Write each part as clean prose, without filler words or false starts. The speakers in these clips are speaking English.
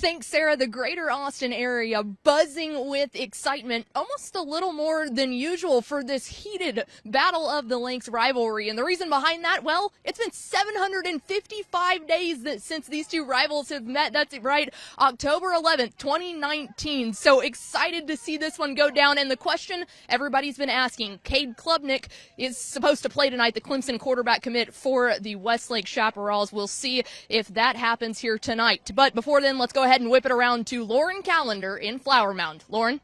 Thanks, Sarah. The greater Austin area buzzing with excitement, almost a little more than usual for this heated Battle of the Lakes rivalry. And the reason behind that, well, it's been 755 days since these two rivals have met. That's right, October 11th, 2019. So excited to see this one go down. And the question everybody's been asking, Cade Klubnik is supposed to play tonight, the Clemson quarterback commit for the Westlake Chaparrals. We'll see if that happens here tonight. But before then, let's go ahead and whip it around to Lauren Callender in Flower Mound. Lauren?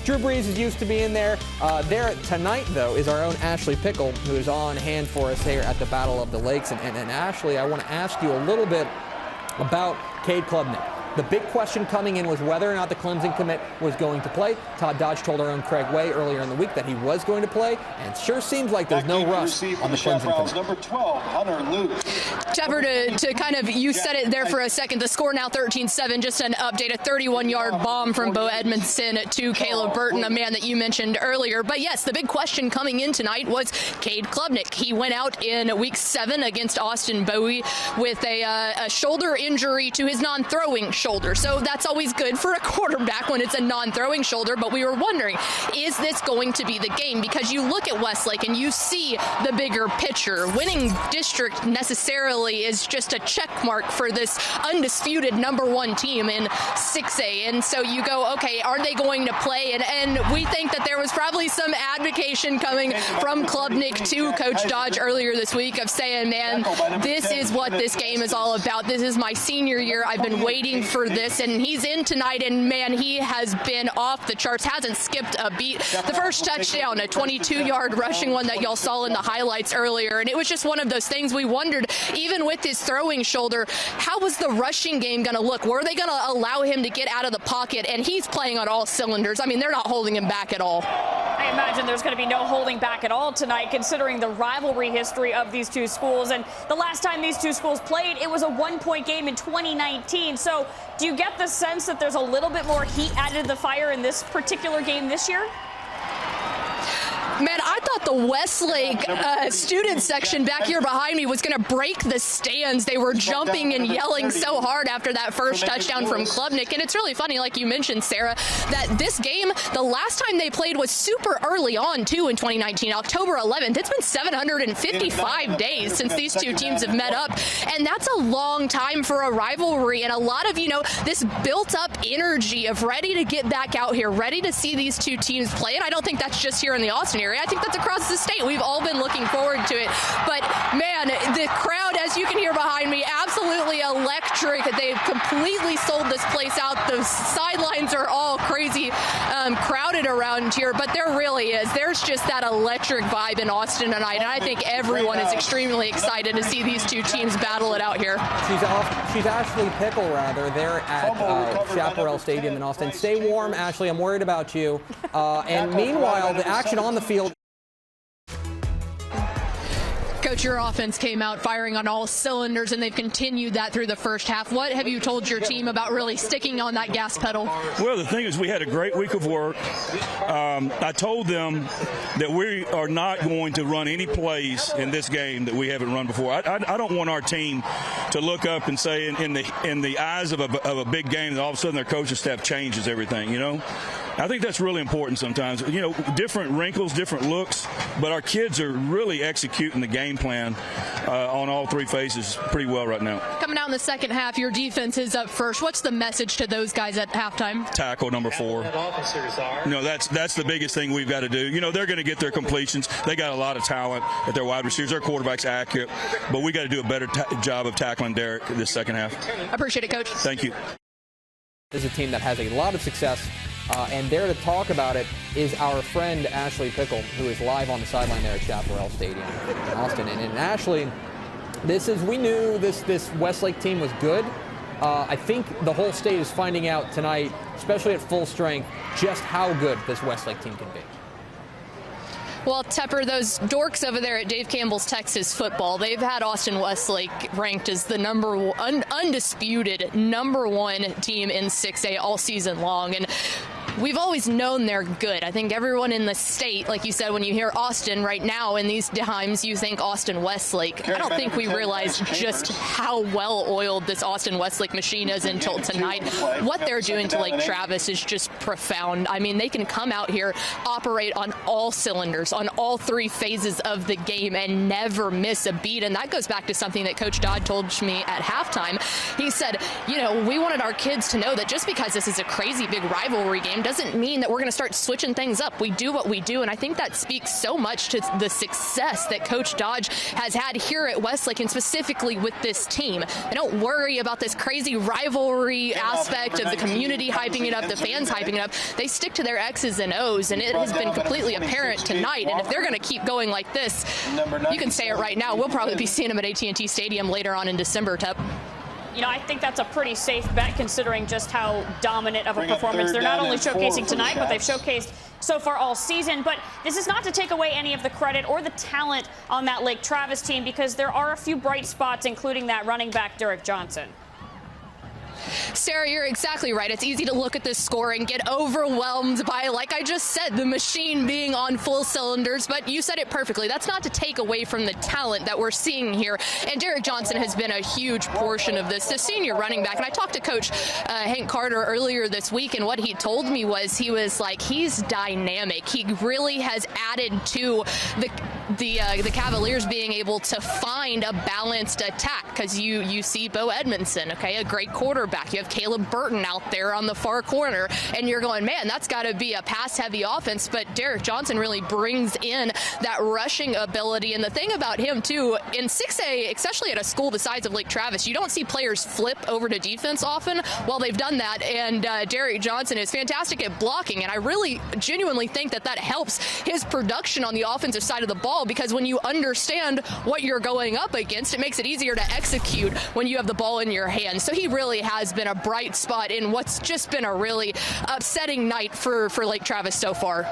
Drew Brees is used to being there. There tonight, though, is our own Ashley Pickle, who is on hand for us here at the Battle of the Lakes. And Ashley, I want to ask you a little bit about Cade Klubnik. The big question coming in was whether or not the Clemson commit was going to play. Todd Dodge told our own Craig Way earlier in the week that he was going to play, and it sure seems like there's no rush on the Clemson commit. Number 12, Hunter Luke. Tepper, to kind of, you said it there for a second, the score now 13-7, just an update, a 31-yard bomb from Bo Edmondson to Caleb Burton, a man that you mentioned earlier. But yes, the big question coming in tonight was Cade Klubnik. He went out in week 7 against Austin Bowie with a shoulder injury to his non-throwing shoulder. So that's always good for a quarterback when it's a non-throwing shoulder. But we were wondering, is this going to be the game? Because you look at Westlake and you see the bigger picture. Winning district necessarily is just a check mark for this undisputed #1 team in 6A. And so you go, okay, are they going to play? And we think that there was probably some advocation coming from Klubnik to Coach Dodge earlier this week of saying, man, this is what this game is all about. This is my senior year. I've been waiting for this, and he's in tonight, and man, he has been off the charts, hasn't skipped a beat. The first touchdown, a 22-yard rushing one that y'all saw in the highlights earlier, and it was just one of those things we wondered, even with his throwing shoulder, how was the rushing game going to look? Were they going to allow him to get out of the pocket? And he's playing on all cylinders. I mean, they're not holding him back at all. I imagine there's going to be no holding back at all tonight, considering the rivalry history of these two schools. And the last time these two schools played, it was a one-point game in 2019. So do you get the sense that there's a little bit more heat added to the fire in this particular game this year? Man, I thought the Westlake student section back here behind me was going to break the stands. They were jumping and yelling so hard after that first touchdown from Klubnik. And it's really funny, like you mentioned, Sarah, that this game, the last time they played was super early on, too, in 2019, October 11th. It's been 755 days since these two teams have met up. And that's a long time for a rivalry. And a lot of, this built-up energy of ready to get back out here, ready to see these two teams play. And I don't think that's just here in the Austin area. I think that's across the state. We've all been looking forward to it. But, man, the crowd, as you can hear behind me, absolutely electric. They've completely sold this place out. The sidelines are all crazy crowded around here. But there really is. There's just that electric vibe in Austin tonight. And I think everyone is extremely excited to see these two teams battle it out here. She's Ashley Pickle, rather, there at Chaparral Stadium in Austin. Stay warm, Ashley. I'm worried about you. And meanwhile, the action on the field. Coach, your offense came out firing on all cylinders, and they've continued that through the first half. What have you told your team about really sticking on that gas pedal? Well, the thing is, we had a great week of work. I told them that we are not going to run any plays in this game that we haven't run before. I don't want our team to look up and say in the eyes of a big game that all of a sudden their coaching staff changes everything, I think that's really important sometimes. Different wrinkles, different looks, but our kids are really executing the game plan on all three phases pretty well right now. Coming out in the second half, your defense is up first. What's the message to those guys at halftime? Tackle number 4. That's the biggest thing we've got to do. They're going to get their completions. They got a lot of talent at their wide receivers. Their quarterback's accurate, but we got to do a better job of tackling Derek this second half. I appreciate it, Coach. Thank you. This is a team that has a lot of success. And there to talk about it is our friend Ashley Pickle, who is live on the sideline there at Chaparral Stadium in Austin. And Ashley, we knew this Westlake team was good. I think the whole state is finding out tonight, especially at full strength, just how good this Westlake team can be. Well, Tepper, those dorks over there at Dave Campbell's Texas Football, they've had Austin Westlake ranked as the undisputed #1 team in 6A all season long. And we've always known they're good. I think everyone in the state, like you said, when you hear Austin right now in these times, you think Austin Westlake. I don't think we realize just how well-oiled this Austin Westlake machine is until tonight. What they're doing to Lake Travis is just profound. I mean, they can come out here, operate on all cylinders, on all three phases of the game, and never miss a beat. And that goes back to something that Coach Dodd told me at halftime. He said, you know, we wanted our kids to know that just because this is a crazy big rivalry game doesn't mean that we're going to start switching things up. We do what we do, and I think that speaks so much to the success that Coach Dodge has had here at Westlake, and specifically with this team. They don't worry about this crazy rivalry aspect of the community hyping it up, the fans hyping it up. They stick to their X's and O's, and it has been completely apparent tonight. And if they're going to keep going like this, you can say it right now, we'll probably be seeing them at AT&T Stadium later on in December, Tep. You know, I think that's a pretty safe bet considering just how dominant of a performance they're not only showcasing tonight, but they've showcased so far all season. But this is not to take away any of the credit or the talent on that Lake Travis team, because there are a few bright spots, including that running back, Derek Johnson. Sarah, you're exactly right. It's easy to look at this score and get overwhelmed by, like I just said, the machine being on full cylinders, but you said it perfectly. That's not to take away from the talent that we're seeing here, and Derek Johnson has been a huge portion of this, the senior running back. And I talked to Coach Hank Carter earlier this week, and what he told me was he was like, he's dynamic. He really has added to the Cavaliers being able to find a balanced attack, because you see Bo Edmondson, okay, a great quarterback. You have Caleb Burton out there on the far corner, and you're going, man, that's got to be a pass-heavy offense. But Derek Johnson really brings in that rushing ability. And the thing about him, too, in 6A, especially at a school the size of Lake Travis, you don't see players flip over to defense often. Well, they've done that, and Derek Johnson is fantastic at blocking. And I really genuinely think that helps his production on the offensive side of the ball, because when you understand what you're going up against, it makes it easier to execute when you have the ball in your hands. So he really has been a bright spot in what's just been a really upsetting night for Lake Travis so far.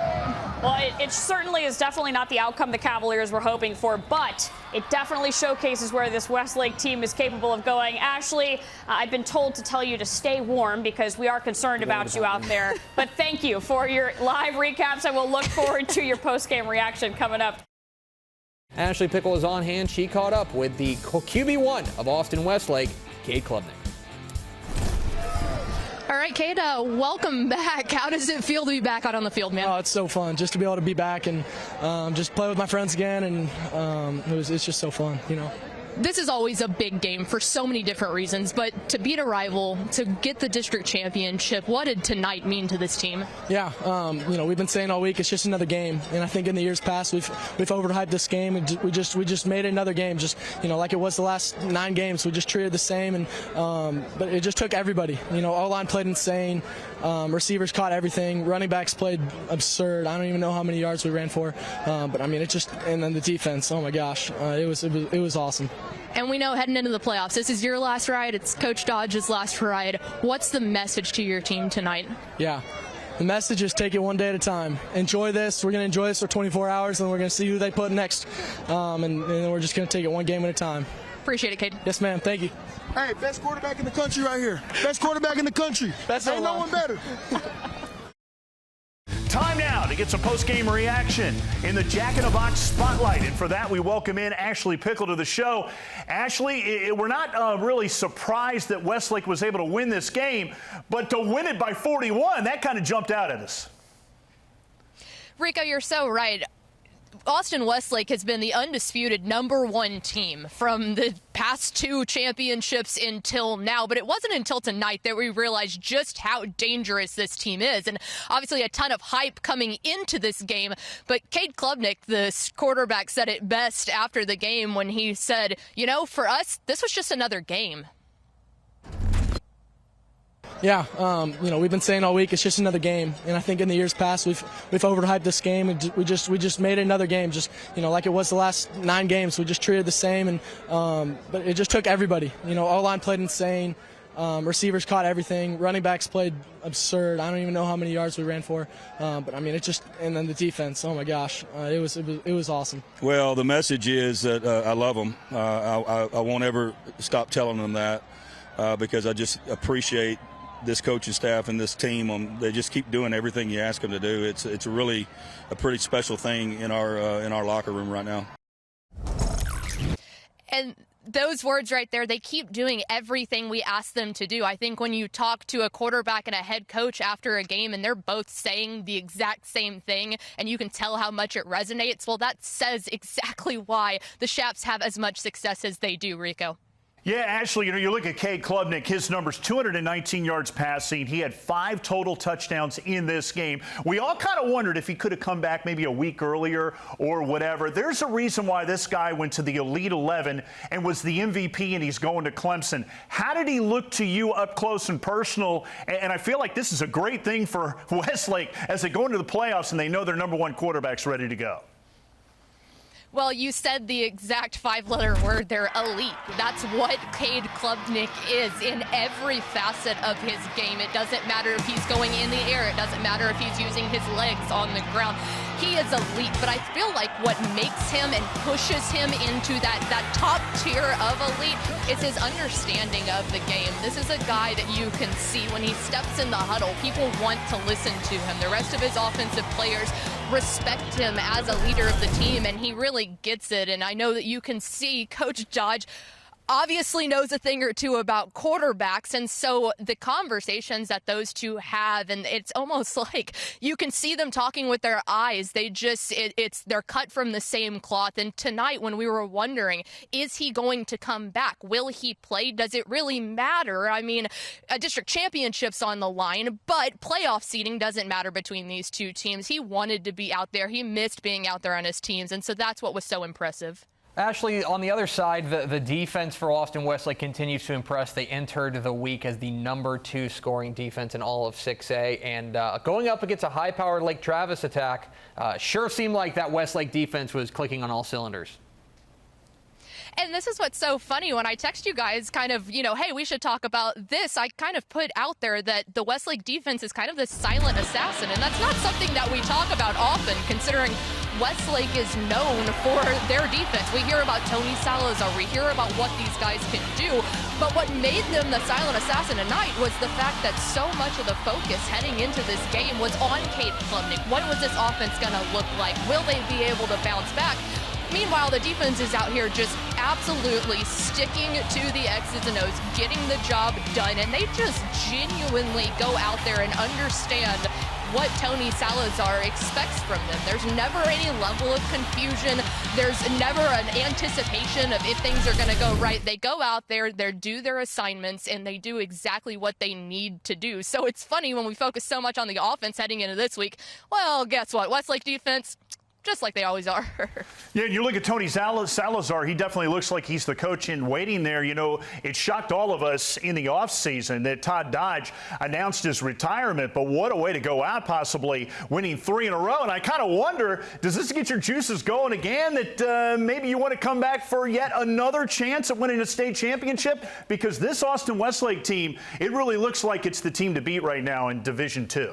Well, it certainly is definitely not the outcome the Cavaliers were hoping for, but it definitely showcases where this Westlake team is capable of going. Ashley, I've been told to tell you to stay warm because we are concerned about you out there. But thank you for your live recaps, and we'll look forward to your post-game reaction coming up. Ashley Pickle is on hand. She caught up with the QB1 of Austin Westlake, Cade Klubnik. All right, Cade, welcome back. How does it feel to be back out on the field, man? Oh, it's so fun just to be able to be back and just play with my friends again, and it's just so fun, you know. This is always a big game for so many different reasons, but to beat a rival, to get the district championship, what did tonight mean to this team? Yeah, you know, we've been saying all week it's just another game, and I think in the years past we've overhyped this game, and we just made it another game, just, you know, like it was the last 9 games. We just treated the same, and but it just took everybody. You know, our line played insane. Receivers caught everything. Running backs played absurd. I don't even know how many yards we ran for, but I mean, it just, and then the defense. Oh my gosh, it was awesome. And we know heading into the playoffs, this is your last ride. It's Coach Dodge's last ride. What's the message to your team tonight? Yeah. The message is take it one day at a time. Enjoy this. We're going to enjoy this for 24 hours, and we're going to see who they put next. And then we're just going to take it one game at a time. Appreciate it, Cade. Yes, ma'am. Thank you. Hey, best quarterback in the country right here. Best quarterback in the country. Ain't no one better. Time now to get some post-game reaction in the Jack in a Box Spotlight. And for that, we welcome in Ashley Pickle to the show. Ashley, we're not really surprised that Westlake was able to win this game, but to win it by 41, that kind of jumped out at us. Rico, you're so right. Austin Westlake has been the undisputed #1 team from the past 2 championships until now, but it wasn't until tonight that we realized just how dangerous this team is, and obviously a ton of hype coming into this game. But Cade Klubnik, the quarterback, said it best after the game when he said, you know, for us, this was just another game. Yeah, you know, we've been saying all week it's just another game, and I think in the years past we've overhyped this game, and we just made it another game, just, you know, like it was the last 9 games. We just treated the same, and but it just took everybody. You know, our line played insane. Receivers caught everything. Running backs played absurd. I don't even know how many yards we ran for, but I mean, it just, and then the defense. Oh my gosh, it was awesome. Well, the message is that I love them. I won't ever stop telling them that because I just appreciate this coaching staff and this team. They just keep doing everything you ask them to do. It's really a pretty special thing in our locker room right now. And those words right there, they keep doing everything we ask them to do. I think when you talk to a quarterback and a head coach after a game and they're both saying the exact same thing and you can tell how much it resonates, well, that says exactly why the Shaps have as much success as they do, Rico. Yeah, Ashley, you look at Cade Klubnik, his numbers, 219 yards passing. He had 5 total touchdowns in this game. We all kind of wondered if he could have come back maybe a week earlier or whatever. There's a reason why this guy went to the Elite 11 and was the MVP, and he's going to Clemson. How did he look to you up close and personal? And I feel like this is a great thing for Westlake as they go into the playoffs and they know their number 1 quarterback's ready to go. Well, you said the exact 5-letter word there, elite. That's what Cade Klubnik is in every facet of his game. It doesn't matter if he's going in the air. It doesn't matter if he's using his legs on the ground. He is elite, but I feel like what makes him and pushes him into that top tier of elite is his understanding of the game. This is a guy that you can see when he steps in the huddle. People want to listen to him. The rest of his offensive players respect him as a leader of the team, and he really gets it. And I know that you can see Coach Dodge obviously knows a thing or two about quarterbacks, and so the conversations that those two have, and it's almost like you can see them talking with their eyes. They just they're cut from the same cloth. And tonight, when we were wondering, is he going to come back? Will he play? Does it really matter? I mean, a district championship's on the line, but playoff seeding doesn't matter between these two teams. He wanted to be out there. He missed being out there on his teams, and so that's what was so impressive. Ashley, on the other side, the defense for Austin Westlake continues to impress. They entered the week as the number 2 scoring defense in all of 6A, and going up against a high-powered Lake Travis attack, sure seemed like that Westlake defense was clicking on all cylinders. And this is what's so funny. When I text you guys kind of, hey, we should talk about this, I kind of put out there that the Westlake defense is kind of this silent assassin. And that's not something that we talk about often, considering Westlake is known for their defense. We hear about Tony Salazar. We hear about what these guys can do. But what made them the silent assassin tonight was the fact that so much of the focus heading into this game was on Cade Klubnik. What was this offense going to look like? Will they be able to bounce back? Meanwhile, the defense is out here just absolutely sticking to the X's and O's, getting the job done, and they just genuinely go out there and understand what Tony Salazar expects from them. There's never any level of confusion. There's never an anticipation of if things are going to go right. They go out there, they do their assignments, and they do exactly what they need to do. So it's funny when we focus so much on the offense heading into this week. Well, guess what? Westlake defense, just like they always are. Yeah, and you look at Tony Salazar, he definitely looks like he's the coach in waiting there. It shocked all of us in the offseason that Todd Dodge announced his retirement, but what a way to go out, possibly winning 3 in a row. And I kind of wonder, does this get your juices going again, that maybe you want to come back for yet another chance at winning a state championship? Because this Austin Westlake team, it really looks like it's the team to beat right now in Division II.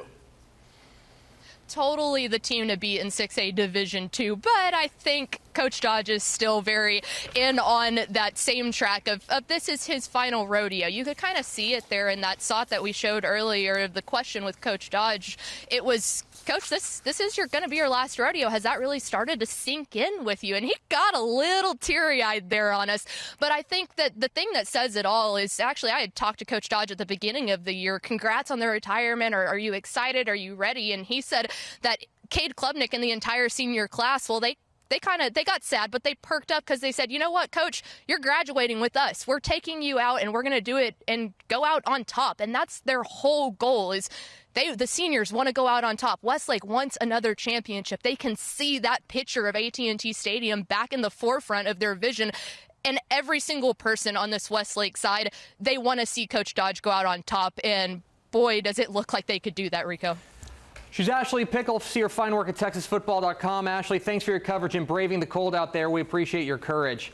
Totally the team to beat in 6A Division II, but I think Coach Dodge is still very in on that same track of this is his final rodeo. You could kind of see it there in that shot that we showed earlier of the question with Coach Dodge. It was, Coach, this is going to be your last rodeo. Has that really started to sink in with you? And he got a little teary-eyed there on us. But I think that the thing that says it all is, actually, I had talked to Coach Dodge at the beginning of the year. Congrats on the retirement. Are you excited? Are you ready? And he said that Cade Klubnik and the entire senior class, well, they got sad, but they perked up because they said, you know what, Coach, you're graduating with us. We're taking you out, and we're going to do it and go out on top. And that's their whole goal is the seniors want to go out on top. Westlake wants another championship. They can see that picture of AT&T Stadium back in the forefront of their vision. And every single person on this Westlake side, they want to see Coach Dodge go out on top. And boy, does it look like they could do that, Rico. She's Ashley Pickle. See her fine work at TexasFootball.com. Ashley, thanks for your coverage and braving the cold out there. We appreciate your courage.